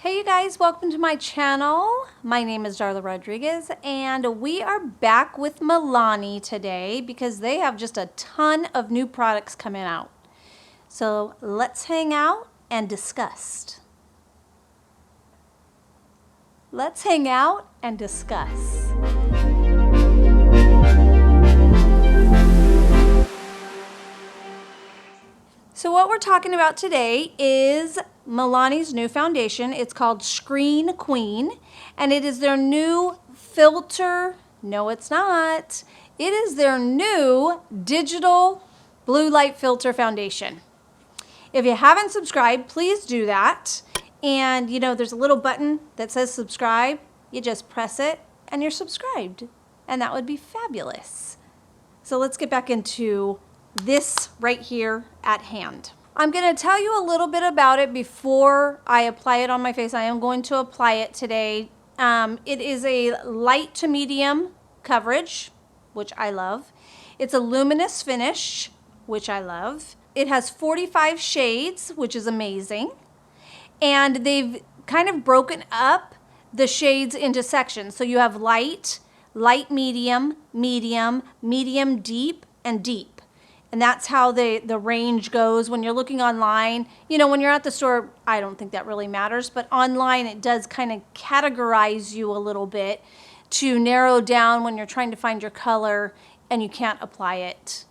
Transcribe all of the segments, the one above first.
Hey you guys, welcome to my channel. My name is Darla Rodriguez and we are back with Milani today because they have just a ton of new products coming out. So let's hang out and discuss. Let's hang out and discuss. So what we're talking about today is Milani's new foundation. It's called Screen Queen, and it is their new filter. No, it's not. It is their new digital blue light filter foundation. If you haven't subscribed, please do that. And you know, there's a little button that says subscribe. You just press it and you're subscribed. And that would be fabulous. So let's get back into this right here at hand. I'm going to tell you a little bit about it before I apply it on my face. I am going to apply it today. It is a light to medium coverage, which I love. It's a luminous finish, which I love. It has 45 shades, which is amazing. And they've kind of broken up the shades into sections. So you have light, light medium, medium, medium deep, and deep. And that's how the range goes when you're looking online. You know, when you're at the store, I don't think that really matters, but online it does kind of categorize you a little bit to narrow down when you're trying to find your color and you can't apply it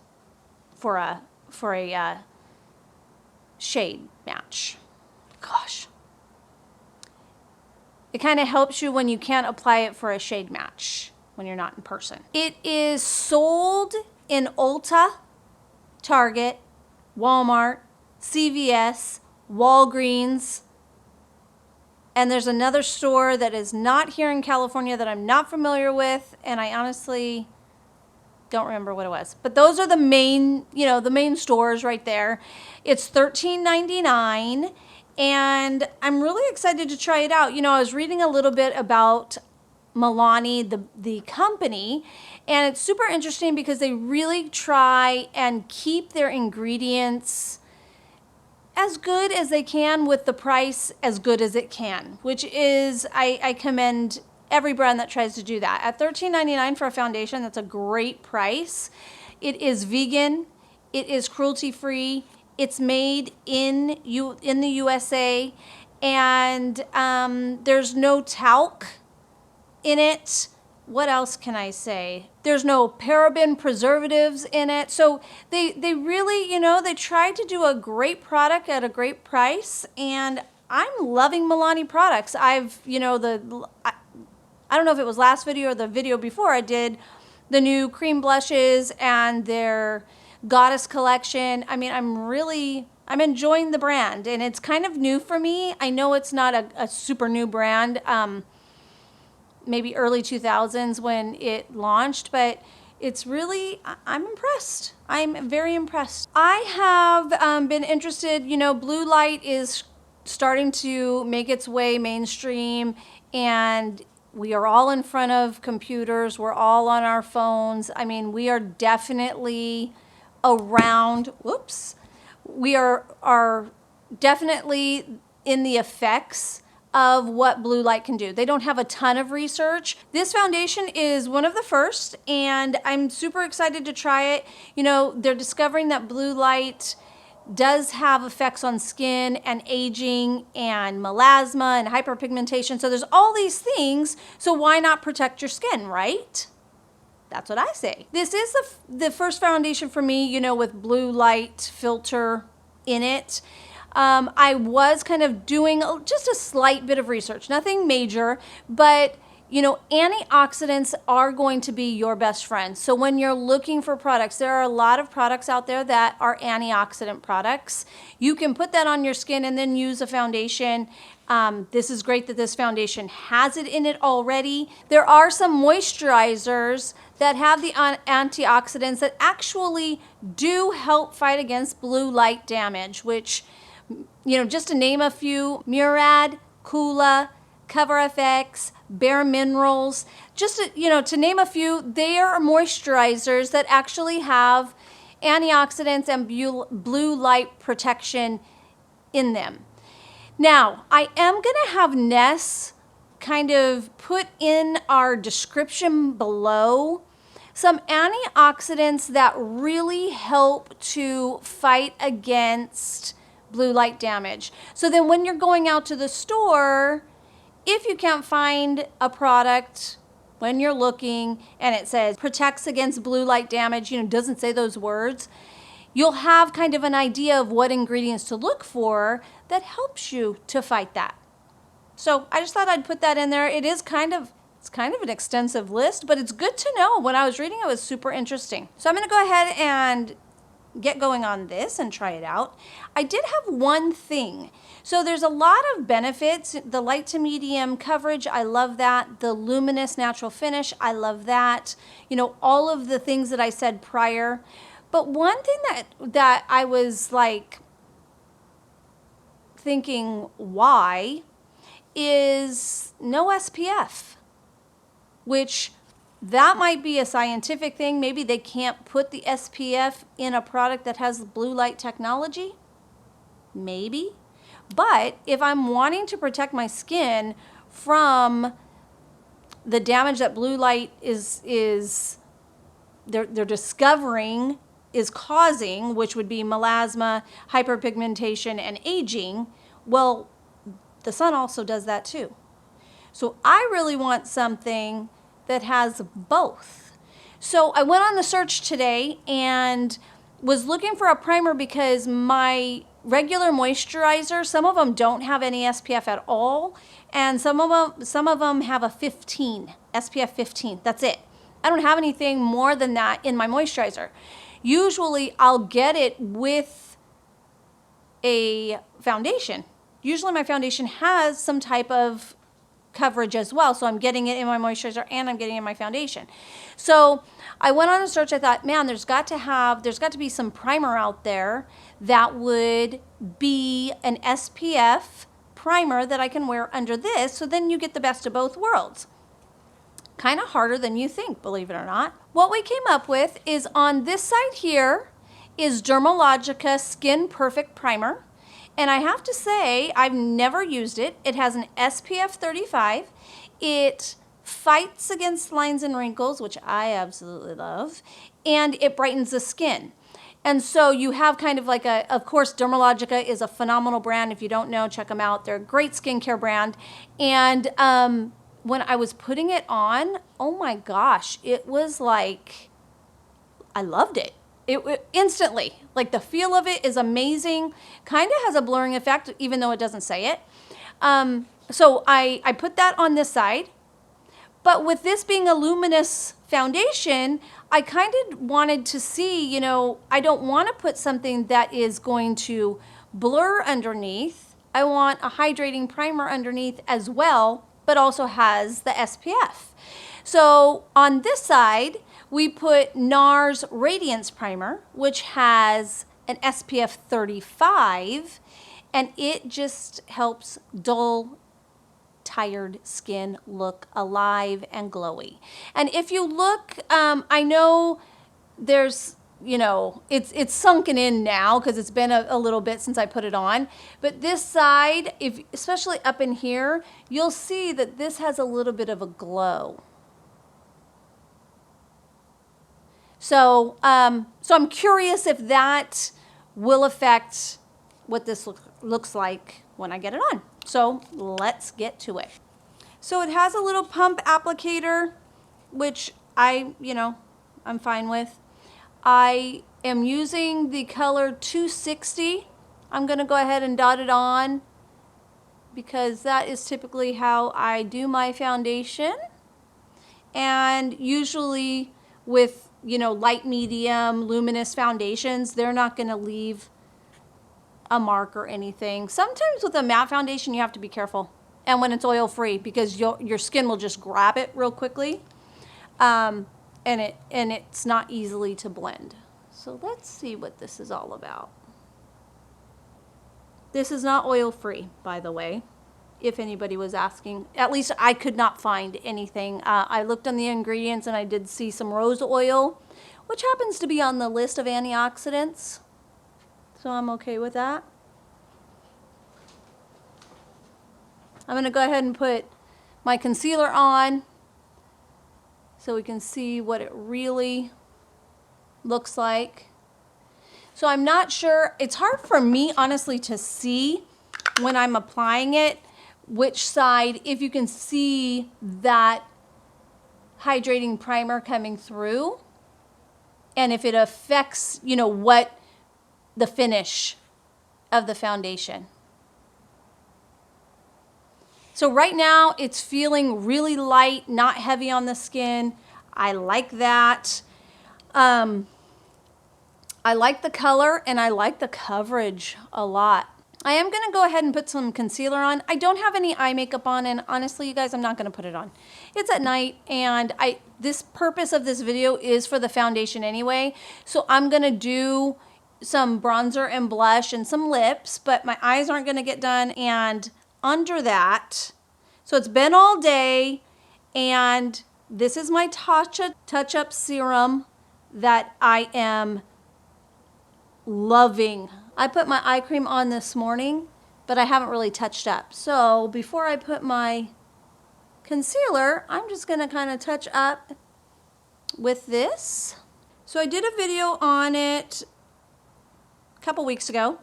for a shade match. Gosh. It kind of helps you when you can't apply it for a shade match when you're not in person. It is sold in Ulta, Target, Walmart, CVS, Walgreens, and there's another store that is not here in California that I'm not familiar with, and I honestly don't remember what it was. But those are the main, the main stores right there. It's $13.99, and I'm really excited to try it out. You know, I was reading a little bit about Milani, the company, and it's super interesting because they really try and keep their ingredients as good as they can with the price as good as it can, which is, I commend every brand that tries to do that. At $13.99 for a foundation, that's a great price. It is vegan, it is cruelty-free, it's made in the USA, and there's no talc in it. What else can I say? There's no paraben preservatives in it. So they really, they tried to do a great product at a great price, and I'm loving Milani products. I don't know if it was last video or the video before, I did the new cream blushes and their Goddess collection. I mean, I'm enjoying the brand, and it's kind of new for me. I know it's not a super new brand. Maybe early 2000s when it launched, but it's really, I'm impressed. I'm very impressed. I have been interested, blue light is starting to make its way mainstream, and we are all in front of computers. We're all on our phones. I mean, we are definitely around, we are definitely in the effects of what blue light can do. They don't have a ton of research. This foundation is one of the first, and I'm super excited to try it. They're discovering that blue light does have effects on skin and aging and melasma and hyperpigmentation. So there's all these things, so why not protect your skin, right? That's what I say. This is the first foundation for me, with blue light filter in it. I was kind of doing just a slight bit of research, nothing major, but antioxidants are going to be your best friend. So when you're looking for products, there are a lot of products out there that are antioxidant products. You can put that on your skin and then use a foundation. This is great that this foundation has it in it already. There are some moisturizers that have the antioxidants that actually do help fight against blue light damage, which, just to name a few: Murad, Kula, Cover FX, Bare Minerals, just to name a few. They are moisturizers that actually have antioxidants and blue light protection in them. Now, I am going to have Ness kind of put in our description below some antioxidants that really help to fight against blue light damage. So then when you're going out to the store, if you can't find a product when you're looking and it says protects against blue light damage, doesn't say those words, you'll have kind of an idea of what ingredients to look for that helps you to fight that. So I just thought I'd put that in there. It's kind of an extensive list, but it's good to know. When I was reading it, was super interesting. So I'm going to go ahead and get going on this and try it out. I did have one thing. So there's a lot of benefits. The light to medium coverage, I love that. The luminous natural finish, I love that. All of the things that I said prior. But one thing that I was like thinking, why, is no SPF, which that might be a scientific thing. Maybe they can't put the SPF in a product that has blue light technology. Maybe. But if I'm wanting to protect my skin from the damage that blue light they're discovering is causing, which would be melasma, hyperpigmentation, and aging, well, the sun also does that too. So I really want something that has both. So I went on the search today and was looking for a primer because my regular moisturizer, some of them don't have any SPF at all, and some of them have a 15, SPF 15. That's it. I don't have anything more than that in my moisturizer. Usually I'll get it with a foundation. Usually my foundation has some type of coverage as well. So I'm getting it in my moisturizer and I'm getting it in my foundation. So I went on a search. I thought, man, there's got to be some primer out there that would be an SPF primer that I can wear under this. So then you get the best of both worlds. Kind of harder than you think, believe it or not. What we came up with is on this side here is Dermalogica Skin Perfect Primer. And I have to say, I've never used it. It has an SPF 35. It fights against lines and wrinkles, which I absolutely love. And it brightens the skin. And so you have kind of like of course, Dermalogica is a phenomenal brand. If you don't know, check them out. They're a great skincare brand. And when I was putting it on, oh my gosh, it was like, I loved it. It instantly, like the feel of it is amazing. Kind of has a blurring effect, even though it doesn't say it. So I put that on this side. But with this being a luminous foundation, I kind of wanted to see, I don't want to put something that is going to blur underneath. I want a hydrating primer underneath as well, but also has the SPF. So on this side, we put NARS Radiance Primer, which has an SPF 35, and it just helps dull, tired skin look alive and glowy. And if you look, I know there's, it's sunken in now because it's been a little bit since I put it on. But this side, especially up in here, you'll see that this has a little bit of a glow. So, so I'm curious if that will affect what this looks like when I get it on. So let's get to it. So it has a little pump applicator, which I'm fine with. I am using the color 260. I'm going to go ahead and dot it on because that is typically how I do my foundation. And usually with, light, medium, luminous foundations, they're not going to leave a mark or anything. Sometimes with a matte foundation, you have to be careful. And when it's oil-free, because your skin will just grab it real quickly. And it's not easily to blend. So let's see what this is all about. This is not oil-free, by the way, if anybody was asking. At least I could not find anything. I looked on the ingredients and I did see some rose oil, which happens to be on the list of antioxidants. So I'm okay with that. I'm going to go ahead and put my concealer on so we can see what it really looks like. So I'm not sure, it's hard for me honestly to see when I'm applying it which side, if you can see that hydrating primer coming through and if it affects, you know, what the finish of the foundation. So right now it's feeling really light, not heavy on the skin. I like that. I like the color and I like the coverage a lot. I am going to go ahead and put some concealer on. I don't have any eye makeup on, and honestly, you guys, I'm not going to put it on. It's at night, and this purpose of this video is for the foundation anyway. So I'm going to do some bronzer and blush and some lips, but my eyes aren't going to get done. And under that, so it's been all day, and this is my touch-up serum that I am loving. I put my eye cream on this morning, but I haven't really touched up. So before I put my concealer, I'm just going to kind of touch up with this. So I did a video on it a couple weeks ago,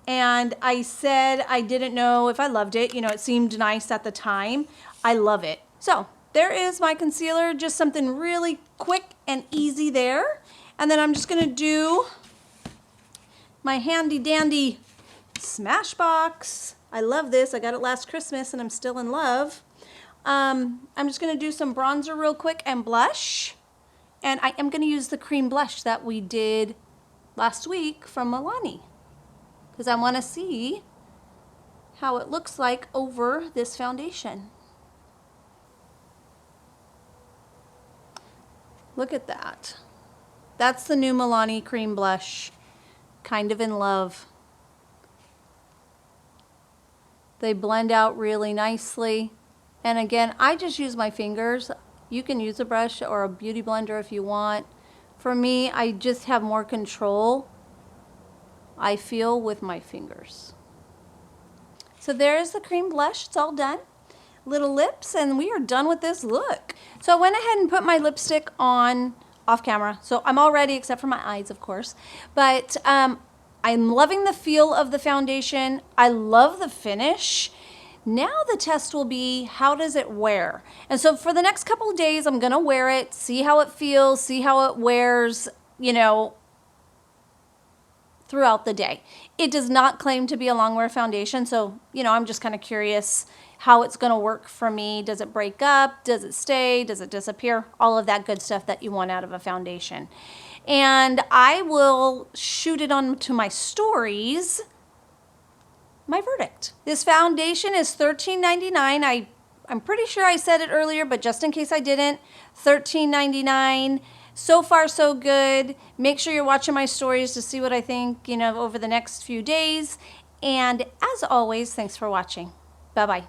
and I said I didn't know if I loved it. You know, it seemed nice at the time. I love it. So there is my concealer, just something really quick and easy there. And then I'm just going to do my handy dandy Smashbox. I love this. I got it last Christmas and I'm still in love. I'm just going to do some bronzer real quick and blush. And I am going to use the cream blush that we did last week from Milani, because I want to see how it looks like over this foundation. Look at that. That's the new Milani cream blush. Kind of in love. They blend out really nicely. And again, I just use my fingers. You can use a brush or a beauty blender if you want. For me, I just have more control, I feel, with my fingers. So there's the cream blush. It's all done. Little lips, and we are done with this look. So I went ahead and put my lipstick on off camera. So I'm all ready except for my eyes, of course. But I'm loving the feel of the foundation. I love the finish. Now the test will be, how does it wear? And so for the next couple of days, I'm going to wear it, see how it feels, see how it wears, you know, throughout the day. It does not claim to be a long wear foundation. So, you know, I'm just kind of curious how it's going to work for me. Does it break up? Does it stay? Does it disappear? All of that good stuff that you want out of a foundation. And I will shoot it on to my stories, my verdict. This foundation is $13.99. I'm pretty sure I said it earlier, but just in case I didn't, $13.99. So far, so good. Make sure you're watching my stories to see what I think, you know, over the next few days. And as always, thanks for watching. Bye-bye.